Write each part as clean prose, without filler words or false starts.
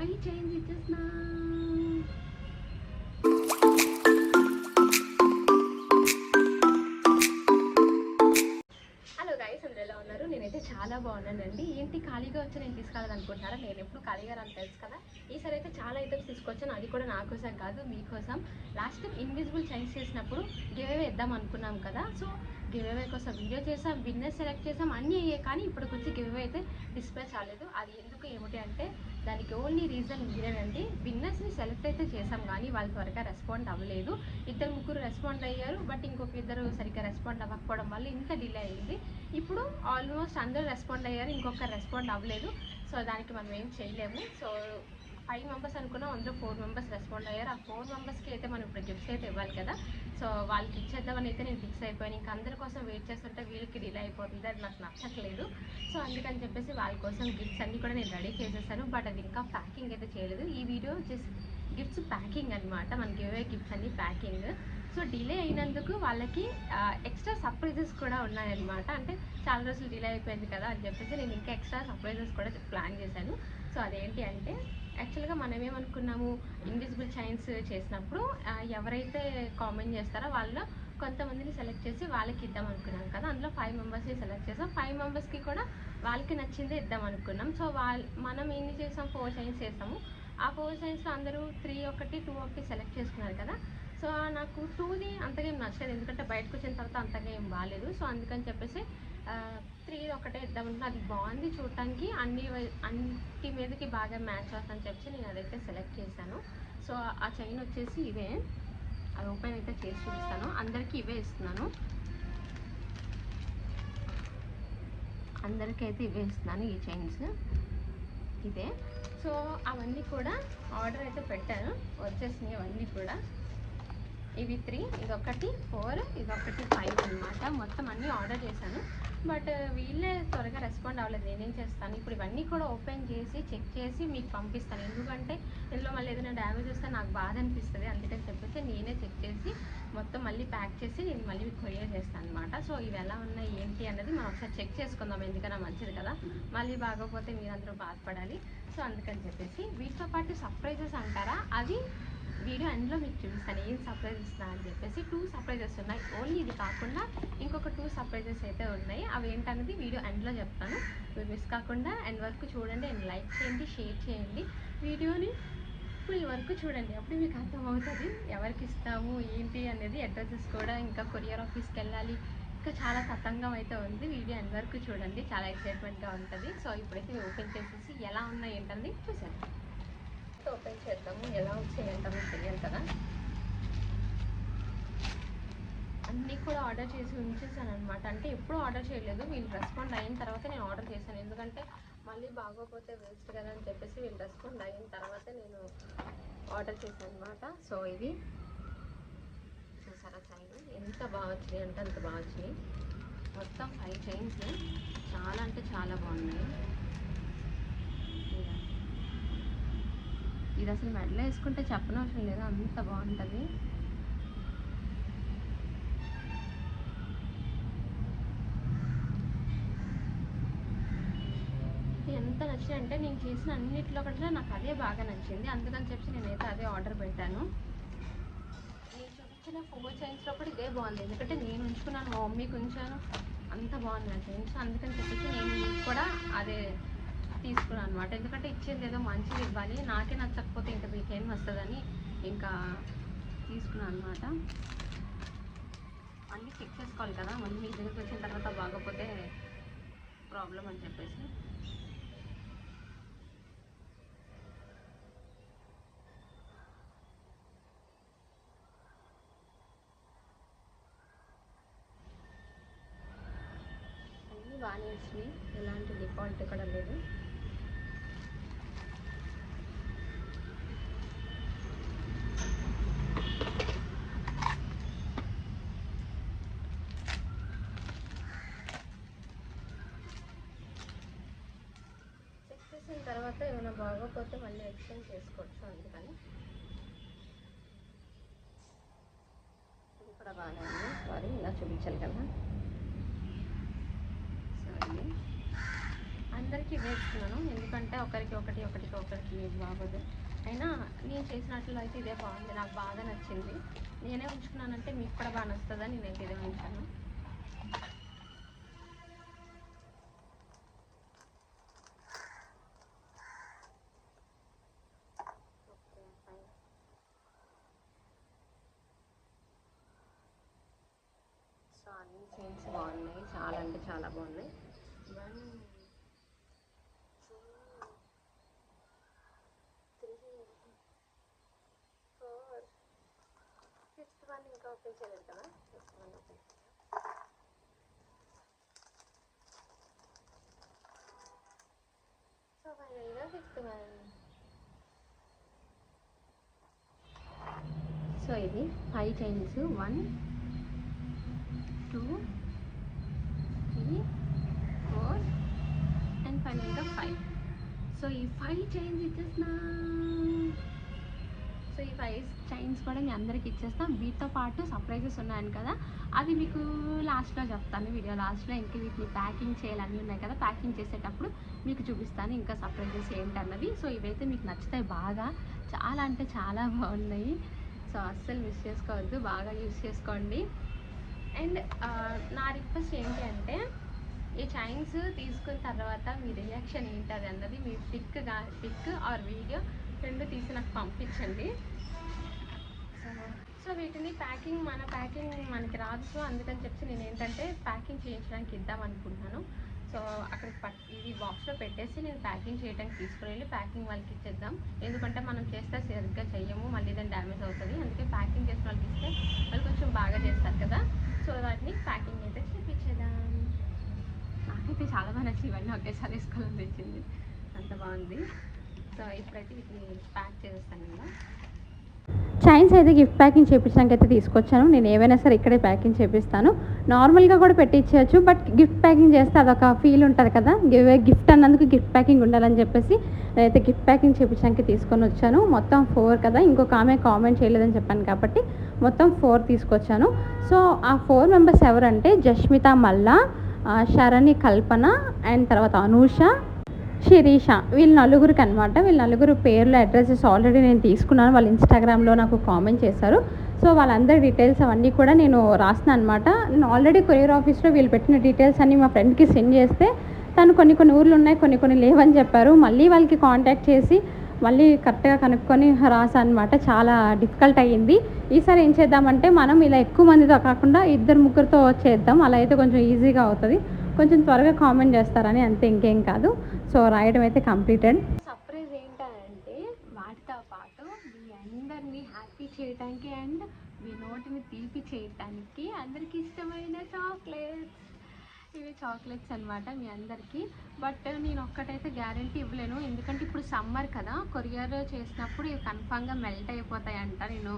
5 chains ఇచ్చేసిన. Hello guys, అందరూ ఎలా ఉన్నారు? నేనైతే చాలా బాగున్నానండి. ఏంటి ఖాళీగా వచ్చి నేను తీసుకెళ్ళాలనుకుంటున్నారా? నేను ఎప్పుడు ఖాళీగా రాను తెలుసు కదా. ఈసారి అయితే చాలా ఐటమ్స్ తీసుకొచ్చాను, అది కూడా నా కోసం కాదు మీకోసం. లాస్ట్ టైం ఇన్విజిబుల్ చైన్స్ చేసినప్పుడు గివ్ అవే ఇద్దాం అనుకున్నాం కదా. సో గివ్ అవే కోసం వీడియో చేసాం, విన్నర్ సెలెక్ట్ చేసాం, అన్నీ అయ్యాయి. కానీ ఇప్పటికి వచ్చి గివ్ అవే అయితే డిస్ప్లే చాలేదు. అది ఎందుకు ఏమిటి అంటే దానికి ఓన్లీ రీజన్ ఇదేనండి. విన్నర్స్ని సెలెక్ట్ అయితే చేసాం కానీ వాళ్ళు త్వరగా రెస్పాండ్ అవ్వలేదు. 2-3 రెస్పాండ్ అయ్యారు, బట్ ఇంకొక 2 సరిగ్గా రెస్పాండ్ అవ్వకపోవడం వల్ల ఇంత డిలే అయింది. ఇప్పుడు ఆల్మోస్ట్ అందరూ రెస్పాండ్ అయ్యారు, ఇంకొకరు రెస్పాండ్ అవ్వలేదు. సో దానికి మనం ఏం చేయలేము. సో 5 మెంబర్స్ అనుకున్నాం, అందులో 4 మెంబర్స్ రెస్పాండ్ అయ్యారు. ఆ 4 మెంబర్స్కి అయితే మనం ఇప్పుడు గిఫ్ట్స్ అయితే ఇవ్వాలి కదా. సో వాళ్ళకి ఇచ్చేద్దామని అయితే నేను ఫిక్స్ అయిపోయాను. ఇంకా అందరి కోసం వెయిట్ చేస్తుంటే వీళ్ళకి డిలే అయిపోతుంది, అది నాకు నచ్చట్లేదు. సో అందుకని చెప్పేసి వాళ్ళ కోసం గిఫ్ట్స్ అన్నీ కూడా నేను రెడీ చేసేసాను, బట్ అది ఇంకా ప్యాకింగ్ అయితే చేయలేదు. ఈ వీడియో జస్ట్ గిఫ్ట్స్ ప్యాకింగ్ అనమాట, మనకి గివ్ అవే గిఫ్ట్స్ అన్ని ప్యాకింగ్. సో డిలే అయినందుకు వాళ్ళకి ఎక్స్ట్రా సర్ప్రైజెస్ కూడా ఉన్నాయన్నమాట. అంటే చాలా రోజులు డిలే అయిపోయింది కదా అని చెప్పేసి నేను ఇంకా ఎక్స్ట్రా సర్ప్రైజెస్ కూడా ప్లాన్ చేశాను. సో అదేంటి అంటే యాక్చువల్గా మనం ఏమనుకున్నాము, ఇన్విజిబుల్ చైన్స్ చేసినప్పుడు ఎవరైతే కామెంట్ చేస్తారో వాళ్ళు కొంతమందిని సెలెక్ట్ చేసి వాళ్ళకి ఇద్దాం అనుకున్నాం కదా. అందులో 5 మెంబర్స్ని సెలెక్ట్ చేసాం. 5 మెంబర్స్కి కూడా వాళ్ళకి నచ్చిందే ఇద్దాం అనుకున్నాం. సో మనం ఎన్ని చేసాం, 4 చైన్స్ చేసాము. ఆ 4 చైన్స్లో అందరూ 3 ఒకటి 2 ఒకటి సెలెక్ట్ చేసుకున్నారు కదా. సో నాకు 2ది అంతగా ఏం నచ్చలేదు, ఎందుకంటే బయటకు వచ్చిన తర్వాత అంతగా ఏం బాగాలేదు. సో అందుకని చెప్పేసి 3 ఒకటే ఇద్దామనుకున్నా. అది బాగుంది చూడటానికి, అన్నిటి మీదకి బాగా మ్యాచ్ అవుతుందని చెప్పి నేను అదైతే సెలెక్ట్ చేశాను. సో ఆ చైన్ వచ్చేసి ఇదే, అది ఓపెన్ అయితే చేసి చూపిస్తాను. అందరికీ ఇవే ఇస్తున్నాను, అందరికీ అయితే ఇవే ఇస్తున్నాను ఈ చైన్స్ ఇదే. సో అవన్నీ కూడా ఆర్డర్ అయితే పెట్టాను, వచ్చేసినాయి అవన్నీ కూడా. ఇవి 3, ఇదొకటి 4, ఇదొకటి 5 అనమాట. మొత్తం అన్నీ ఆర్డర్ చేశాను, బట్ వీళ్ళే త్వరగా రెస్పాండ్ అవ్వలేదు. నేనేం చేస్తాను, ఇప్పుడు ఇవన్నీ కూడా ఓపెన్ చేసి చెక్ చేసి మీకు పంపిస్తాను. ఎందుకంటే ఇందులో మళ్ళీ ఏదైనా డ్యామేజ్ వస్తే నాకు బాధ అనిపిస్తుంది. అందుకని చెప్పేసి నేనే చెక్ చేసి మొత్తం మళ్ళీ ప్యాక్ చేసి నేను మళ్ళీ మీకు కొరియర్ చేస్తాను అనమాట. సో ఇవి ఎలా ఉన్నాయి ఏంటి అన్నది మనం ఒకసారి చెక్ చేసుకుందాం, ఎందుకన్నా మంచిది కదా. మళ్ళీ బాగోపోతే మీరందరూ బాధపడాలి. సో అందుకని చెప్పేసి వీటితో పాటు సర్ప్రైజెస్ అంటారా, అది వీడియో ఎండ్లో మీకు చూపిస్తాను ఏం సర్ప్రైజ్ ఇస్తున్నా అని చెప్పేసి. 2 సర్ప్రైజెస్ ఉన్నాయి, ఓన్లీ ఇది కాకుండా ఇంకొక 2 సర్ప్రైజెస్ అయితే ఉన్నాయి. అవి ఏంటన్నది వీడియో ఎండ్లో చెప్తాను, మీరు మిస్ కాకుండా ఎండ్ వరకు చూడండి. అండ్ లైక్ చేయండి, షేర్ చేయండి, వీడియోని ఫుల్ వరకు చూడండి. అప్పుడు మీకు అర్థమవుతుంది ఎవరికి ఇస్తాము ఏంటి అనేది. అడ్రసెస్ కూడా ఇంకా కొరియర్ ఆఫీస్కి వెళ్ళాలి, ఇంకా చాలా తతంగం అయితే ఉంది. వీడియో ఎండ్ వరకు చూడండి, చాలా ఎక్సైట్మెంట్గా ఉంటుంది. సో ఇప్పుడైతే ఓపెన్ చేసేసి ఎలా ఉన్నాయి ఏంటన్నది చూసేద్దాం. ఓపెన్ చేద్దాము, ఎలా వచ్చాయి ఏంటో తెలియాలి కదా. అన్నీ కూడా ఆర్డర్ చేసి ఉంచేసాను అనమాట. అంటే ఎప్పుడు ఆర్డర్ చేయలేదు, వీళ్ళు రెస్పాండ్ అయిన తర్వాత నేను ఆర్డర్ చేశాను. ఎందుకంటే మళ్ళీ బాగోపోతే వేస్ట్ కదా అని చెప్పేసి వీళ్ళు రెస్పాండ్ అయిన తర్వాతే నేను ఆర్డర్ చేశాను అనమాట. సో ఇది చూసారా చైన్ ఎంత బాగా వచ్చినాయి అంటే అంత బాగా వచ్చినాయి. మొత్తం 5 చైన్స్ చాలా అంటే చాలా బాగున్నాయి. ఇది అసలు మెడలో వేసుకుంటే చెప్పనవసరం లేదు, అంత బాగుంటుంది. ఎంత నచ్చింది అంటే నేను చేసిన అన్నింటిలో కూడా నాకు అదే బాగా నచ్చింది. అందుకని చెప్పి నేనైతే అదే ఆర్డర్ పెట్టాను. నేను చూపించిన 4 చైన్స్లో కూడా ఇదే బాగుంది, ఎందుకంటే నేను ఉంచుకున్నాను, మా మమ్మీకి ఉంచాను, అంత బాగుంది నా చైన్స్. అందుకని చెప్పేసి నేను కూడా అదే తీసుకున్నాను అనమాట. ఎందుకంటే ఇచ్చేది ఏదో మంచిది ఇవ్వాలి, నాకే నచ్చకపోతే ఇంకా మీకేం వస్తుందని ఇంకా తీసుకున్నాను అనమాట. అన్నీ చెక్ చేసుకోవాలి కదా, మళ్ళీ మీ దగ్గరికి వచ్చిన తర్వాత బాగోపోతే ప్రాబ్లం అని చెప్పేసి. అన్నీ బాగానే వచ్చినాయి, ఎలాంటి డిఫాల్ట్ కూడా లేదు. చెక్ చేసిన తర్వాత ఏమైనా బాగోపోతే మళ్ళీ ఎక్స్చేంజ్ చేసుకోవచ్చు, అందుకని. ఇది కూడా బాగానే ఉంది, సారీ ఇలా చూపించాలి కదా. సో ఇది అందరికీ వేస్తున్నాను, ఎందుకంటే ఒకరికి బాగోదు. అయినా నేను చేసినట్లు అయితే ఇదే బాగుంది, నాకు బాగా నచ్చింది. నేనే ఉంచుకున్నానంటే మీకు కూడా బాగా నచ్చుతుందని నేనైతే ఇదే ఉంచాను. సో అన్ని చైన్స్ బాగున్నాయి, చాలా అంటే చాలా బాగున్నాయి. 1 2 3 4 ఫిఫ్త్ వన్ ఇంకా ఓపెన్ చేయలేదు కదా, ఫిఫ్త్ వన్ ఓపెన్. సో ఫైనల్గా ఫిఫ్త్ వన్. సో ఇది 5 చైన్స్, 1 2 3 4 అండ్ ఫైనల్గా 5. సో ఈ 5 చైన్స్ ఇచ్చేస్తున్నా. సో ఈ 5 చైన్స్ కూడా మీ అందరికి ఇచ్చేస్తాం. వీటితో పాటు సర్ప్రైజెస్ ఉన్నాయని కదా, అది మీకు లాస్ట్లో చెప్తాను, వీడియో లాస్ట్లో. ఇంకా వీటిని ప్యాకింగ్ చేయాలన్నీ ఉన్నాయి కదా, ప్యాకింగ్ చేసేటప్పుడు మీకు చూపిస్తాను ఇంకా సర్ప్రైజెస్ ఏంటన్నది. సో ఇవైతే మీకు నచ్చుతాయి బాగా, చాలా అంటే చాలా బాగున్నాయి. సో అస్సలు మిస్ చేసుకోవద్దు, బాగా యూస్ చేసుకోండి. అండ్ నా రిక్వెస్ట్ ఏంటి అంటే, ఈ చైన్స్ తీసుకున్న తర్వాత మీ రియాక్షన్ ఏంటది అన్నది మీ పిక్ ఆర్ వీడియో రెండు తీసి నాకు పంపించండి. సో వీటిని ప్యాకింగ్ మనకి రాదు, సో అందుకని చెప్పి నేను ఏంటంటే ప్యాకింగ్ చేయించడానికి ఇద్దాం అనుకుంటున్నాను. సో అక్కడికి ఇది బాక్స్లో పెట్టేసి నేను ప్యాకింగ్ చేయడానికి తీసుకుని వెళ్ళి ప్యాకింగ్ వాళ్ళకి ఇచ్చేద్దాం. ఎందుకంటే మనం చేస్తే సరిగ్గా చెయ్యము, మళ్ళీ దాన్ని డ్యామేజ్ అవుతుంది. అందుకే ప్యాకింగ్ చేసిన వాళ్ళకి ఇస్తే వాళ్ళు కొంచెం బాగా చేస్తారు కదా. సో వాటిని ప్యాకింగ్ అయితే చేయించేద్దాం. నాకైతే చాలా బాగా నచ్చింది, ఇవన్నీ ఒకేసారి వేసుకోవాలని తెచ్చింది, అంత బాగుంది. సో ఇప్పుడైతే వీటిని ప్యాక్ చేస్తాను కదా. చైన్స్ అయితే గిఫ్ట్ ప్యాకింగ్ చేయించడానికి అయితే తీసుకొచ్చాను. నేను ఏవైనా సరే ఇక్కడే ప్యాకింగ్ చేపిస్తాను. నార్మల్గా కూడా పెట్టించవచ్చు, బట్ గిఫ్ట్ ప్యాకింగ్ చేస్తే అదొక ఫీల్ ఉంటుంది కదా, గిఫ్ట్ అన్నందుకు గిఫ్ట్ ప్యాకింగ్ ఉండాలని చెప్పేసి నేనైతే గిఫ్ట్ ప్యాకింగ్ చేయించడానికి తీసుకొని వచ్చాను. మొత్తం 4 కదా, ఇంకొక ఆమె కామెంట్ చేయలేదని చెప్పాను కాబట్టి మొత్తం 4 తీసుకొచ్చాను. సో ఆ 4 మెంబర్స్ ఎవరంటే జస్మిత మల్లా, శరణి కల్పన అండ్ తర్వాత అనూష, శిరీష, వీళ్ళ నలుగురికి అనమాట. వీళ్ళ నలుగురు పేర్లు అడ్రసెస్ ఆల్రెడీ నేను తీసుకున్నాను, వాళ్ళు ఇన్స్టాగ్రామ్లో నాకు కామెంట్ చేశారు. సో వాళ్ళందరి డీటెయిల్స్ అవన్నీ కూడా నేను రాసిన అనమాట. నేను ఆల్రెడీ కొరియర్ ఆఫీస్లో వీళ్ళు పెట్టిన డీటెయిల్స్ అన్నీ మా ఫ్రెండ్కి సెండ్ చేస్తే తను కొన్ని ఊర్లు ఉన్నాయి, కొన్ని లేవని చెప్పారు. మళ్ళీ వాళ్ళకి కాంటాక్ట్ చేసి మళ్ళీ కరెక్ట్గా కనుక్కొని రాసా అనమాట. చాలా డిఫికల్ట్ అయ్యింది. ఈసారి ఏం చేద్దామంటే మనం ఇలా ఎక్కువ మందితో కాకుండా 2-3తో చేద్దాం, అలా అయితే కొంచెం ఈజీగా అవుతుంది, కొంచెం త్వరగా కామెంట్ చేస్తారని, అంతే, ఇంకేం కాదు. సో రాయడం అయితే కంప్లీటెడ్. సర్ప్రైజ్ ఏంటంటే వాటితో పాటు మీ అందరినీ హ్యాపీ చేయడానికి అండ్ మీ నోటిని తీపి చేయడానికి అందరికి ఇష్టమైన చాక్లెట్స్. ఇవి చాక్లెట్స్ అనమాట మీ అందరికీ. బట్ నేను ఒక్కటైతే గ్యారంటీ ఇవ్వలేను, ఎందుకంటే ఇప్పుడు సమ్మర్ కదా, కొరియర్ చేసినప్పుడు ఇవి కన్ఫామ్గా మెల్ట్ అయిపోతాయంట. నేను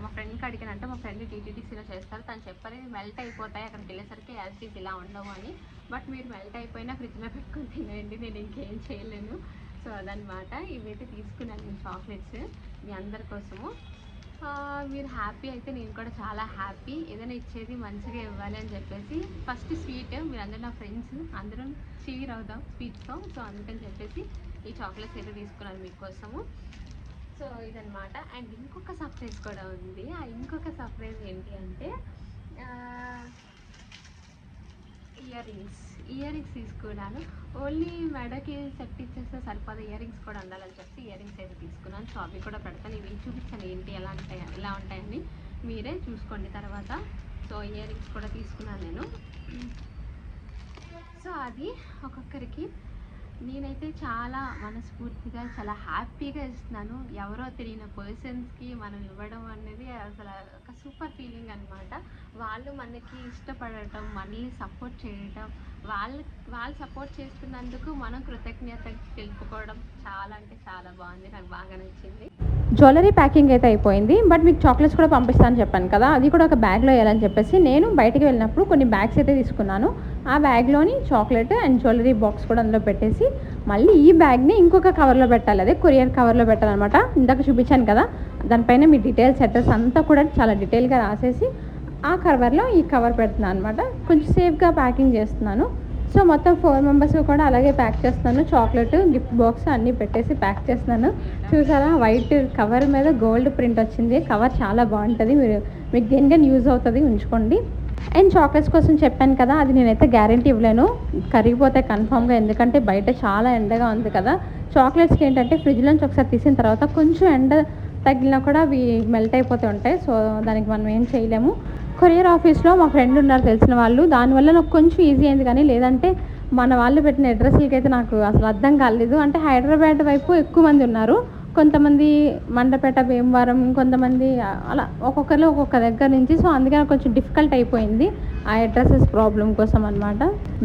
మా ఫ్రెండ్కి అడిగానంటే, మా ఫ్రెండ్ టీటీడీసీలో చేస్తారు, తను చెప్పారు మెల్ట్ అయిపోతాయి అక్కడికి వెళ్ళేసరికి యాసిడ్ ఇలా ఉండవు అని. బట్ మీరు మెల్ట్ అయిపోయినా ఫ్రిడ్జ్లో పెట్టుకొని తినేయండి, నేను ఇంకేం చేయలేను. సో అదనమాట, ఇవైతే తీసుకున్నాను నేను చాక్లెట్స్ మీ అందరి కోసము. మీరు హ్యాపీ అయితే నేను కూడా చాలా హ్యాపీ. ఏదైనా ఇచ్చేది మంచిగా ఇవ్వాలి అని చెప్పేసి ఫస్ట్ స్వీట్, మీరు అందరూ నా ఫ్రెండ్స్, అందరం చీర్ అవుదాం స్వీట్స్తో. సో అందుకని చెప్పేసి ఈ చాక్లెట్స్ అయితే తీసుకున్నాను మీకోసము. సో ఇదనమాట. అండ్ ఇంకొక సర్ప్రైజ్ కూడా ఉంది. ఆ ఇంకొక సర్ప్రైజ్ ఏంటి అంటే ఇయర్ రింగ్స్ తీసుకున్నాను. ఓన్లీ మెడకి సెట్ ఇచ్చేస్తే సరిపోదు, ఇయర్ రింగ్స్ కూడా ఉండాలని చెప్పి ఇయర్ రింగ్స్ అయితే తీసుకున్నాను. సో అవి కూడా పెడతాను, ఇవి చూపించాను ఏంటి ఎలా ఉంటాయని మీరే చూసుకోండి తర్వాత. సో ఇయర్ రింగ్స్ కూడా తీసుకున్నాను నేను. సో అది ఒక్కొక్కరికి నేనైతే చాలా మనస్ఫూర్తిగా చాలా హ్యాపీగా ఇస్తున్నాను. ఎవరో తెలియని పర్సన్స్కి మనం ఇవ్వడం అనేది అసలు ఒక సూపర్ ఫీలింగ్ అనమాట. వాళ్ళు మనకి ఇష్టపడటం, మనల్ని సపోర్ట్ చేయటం, వాళ్ళు సపోర్ట్ చేస్తున్నందుకు మనం కృతజ్ఞత తెలుపుకోవడం చాలా అంటే చాలా బాగుంది, నాకు బాగా నచ్చింది. జ్యువెలరీ ప్యాకింగ్ అయితే అయిపోయింది, బట్ మీకు చాక్లెట్స్ కూడా పంపిస్తానని చెప్పాను కదా, అది కూడా ఒక బ్యాగ్లో వేయాలని చెప్పేసి నేను బయటికి వెళ్ళినప్పుడు కొన్ని బ్యాగ్స్ అయితే తీసుకున్నాను. ఆ బ్యాగ్లోని చాక్లెట్ అండ్ జ్యువెలరీ బాక్స్ కూడా అందులో పెట్టేసి మళ్ళీ ఈ బ్యాగ్ని ఇంకొక కవర్లో పెట్టాలి, అదే కొరియర్ కవర్లో పెట్టాలన్నమాట. ఇందాక చూపించాను కదా, దానిపైన మీ డీటెయిల్స్ అడ్రస్ అంతా కూడా చాలా డీటెయిల్గా రాసేసి ఆ కవర్లో ఈ కవర్ పెడుతున్నాను అనమాట. కొంచెం సేఫ్గా ప్యాకింగ్ చేస్తున్నాను. సో మొత్తం 4 మెంబర్స్ కూడా అలాగే ప్యాక్ చేస్తున్నాను. చాక్లెట్, గిఫ్ట్ బాక్స్ అన్నీ పెట్టేసి ప్యాక్ చేస్తున్నాను. చూసారా, వైట్ కవర్ మీద గోల్డ్ ప్రింట్ వచ్చింది. కవర్ చాలా బాగుంటుంది, మీకు దేనికైనా యూజ్ అవుతుంది, ఉంచుకోండి. అండ్ చాక్లెట్స్ కోసం చెప్పాను కదా, అది నేనైతే గ్యారంటీ ఇవ్వలేను, కరిగిపోతాయి కన్ఫామ్గా, ఎందుకంటే బయట చాలా ఎండగా ఉంది కదా. చాక్లెట్స్కి ఏంటంటే ఫ్రిడ్జ్లోంచి ఒకసారి తీసిన తర్వాత కొంచెం ఎండ తగిలినా కూడా అవి మెల్ట్ అయిపోతూ ఉంటాయి. సో దానికి మనం ఏం చేయలేము. కొరియర్ ఆఫీస్లో మా ఫ్రెండ్ ఉన్నారు తెలిసిన వాళ్ళు, దానివల్ల నాకు కొంచెం ఈజీ అయింది. కానీ లేదంటే మన వాళ్ళు పెట్టిన అడ్రస్లకి అయితే నాకు అసలు అర్థం కాలేదు. అంటే హైదరాబాద్ వైపు ఎక్కువ మంది ఉన్నారు, కొంతమంది మండపేట, భీమవరం, కొంతమంది అలా ఒక్కొక్కరు ఒక్కొక్క దగ్గర నుంచి. సో అందుకని కొంచెం డిఫికల్ట్ అయిపోయింది ఆ అడ్రసెస్ ప్రాబ్లం కోసం అనమాట.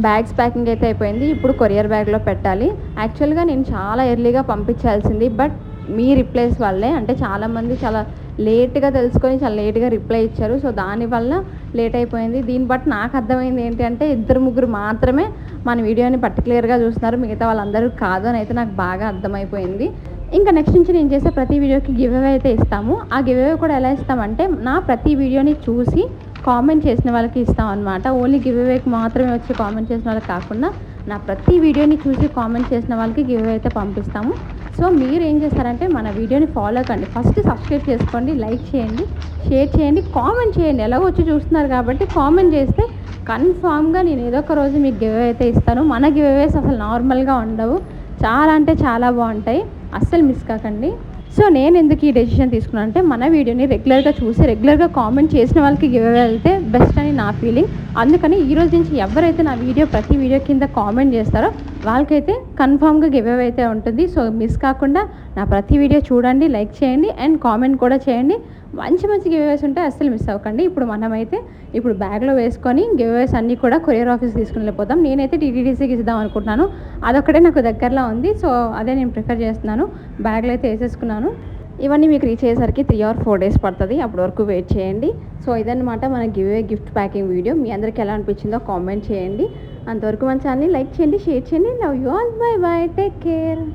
బ్యాగ్స్ ప్యాకింగ్ అయితే అయిపోయింది, ఇప్పుడు కొరియర్ బ్యాగ్లో పెట్టాలి. యాక్చువల్గా నేను చాలా ఎర్లీగా పంపించాల్సింది, బట్ మీ రిప్లైస్ వల్లే, అంటే చాలామంది చాలా లేట్గా తెలుసుకొని చాలా లేట్గా రిప్లై ఇచ్చారు. సో దానివల్ల లేట్ అయిపోయింది. దీన్ని బట్టి నాకు అర్థమైంది ఏంటి అంటే 2-3 మాత్రమే మన వీడియోని పర్టికులర్గా చూస్తున్నారు, మిగతా వాళ్ళందరూ కాదు అని అయితే నాకు బాగా అర్థమైపోయింది. ఇంకా నెక్స్ట్ నుంచి నేను చేసే ప్రతి వీడియోకి గివ్ అవే అయితే ఇస్తాము. ఆ గివ్ అవే కూడా ఎలా ఇస్తామంటే నా ప్రతి వీడియోని చూసి కామెంట్ చేసిన వాళ్ళకి ఇస్తాం అనమాట. ఓన్లీ గివ్ అవేకి మాత్రమే వచ్చి కామెంట్ చేసిన వాళ్ళకి కాకుండా నా ప్రతి వీడియోని చూసి కామెంట్ చేసిన వాళ్ళకి గివ్ అవే అయితే పంపిస్తాము. సో మీరు ఏం చేస్తారంటే మన వీడియోని ఫాలో కండి, ఫస్ట్ సబ్స్క్రైబ్ చేసుకోండి, లైక్ చేయండి, షేర్ చేయండి, కామెంట్ చేయండి. ఎలాగో వచ్చి చూస్తున్నారు కాబట్టి కామెంట్ చేస్తే కన్ఫామ్గా నేను ఏదో ఒక రోజు మీకు గివ్ అవే అయితే ఇస్తాను. మన గివ్ అవేస్ అసలు నార్మల్గా ఉండవు, చాలా అంటే చాలా బాగుంటాయి, అస్సలు మిస్ కాకండి. సో నేను ఎందుకు ఈ డెసిషన్ తీసుకున్నాను అంటే మన వీడియోని రెగ్యులర్గా చూసి రెగ్యులర్గా కామెంట్ చేసిన వాళ్ళకి గివ్ అవే వెళ్తే బెస్ట్ అని నా ఫీలింగ్. అందుకని ఈ రోజు నుంచి ఎవరైతే నా వీడియో ప్రతి వీడియో కింద కామెంట్ చేస్తారో వాళ్ళకైతే కన్ఫామ్గా గివ్ అవే అయితే ఉంటుంది. సో మిస్ కాకుండా నా ప్రతి వీడియో చూడండి, లైక్ చేయండి అండ్ కామెంట్ కూడా చేయండి. మంచి మంచి గివ్ అవేస్ ఉంటే అస్సలు మిస్ అవ్వకండి. ఇప్పుడు బ్యాగ్లో వేసుకొని గివ్ అవేస్ అన్నీ కూడా కొరియర్ ఆఫీస్ తీసుకుని వెళ్ళిపోతాం. నేనైతే టీటీడీసీకి ఇద్దాం అనుకుంటున్నాను, అదొక్కటే నాకు దగ్గరలో ఉంది. సో అదే నేను ప్రిఫర్ చేస్తున్నాను. బ్యాగ్లో అయితే వేసేసుకున్నాను. ఇవన్నీ మీకు రీచ్ అయ్యేసరికి 3 or 4 days పడుతుంది, అప్పటి వరకు వెయిట్ చేయండి. సో ఇదన్నమాట మన give away gift packing video. మీ అందరికీ ఎలా అనిపించిందో కామెంట్ చేయండి. అంతవరకు మన ఛానల్ని లైక్ చేయండి, షేర్ చేయండి. Love you all, by by, take care.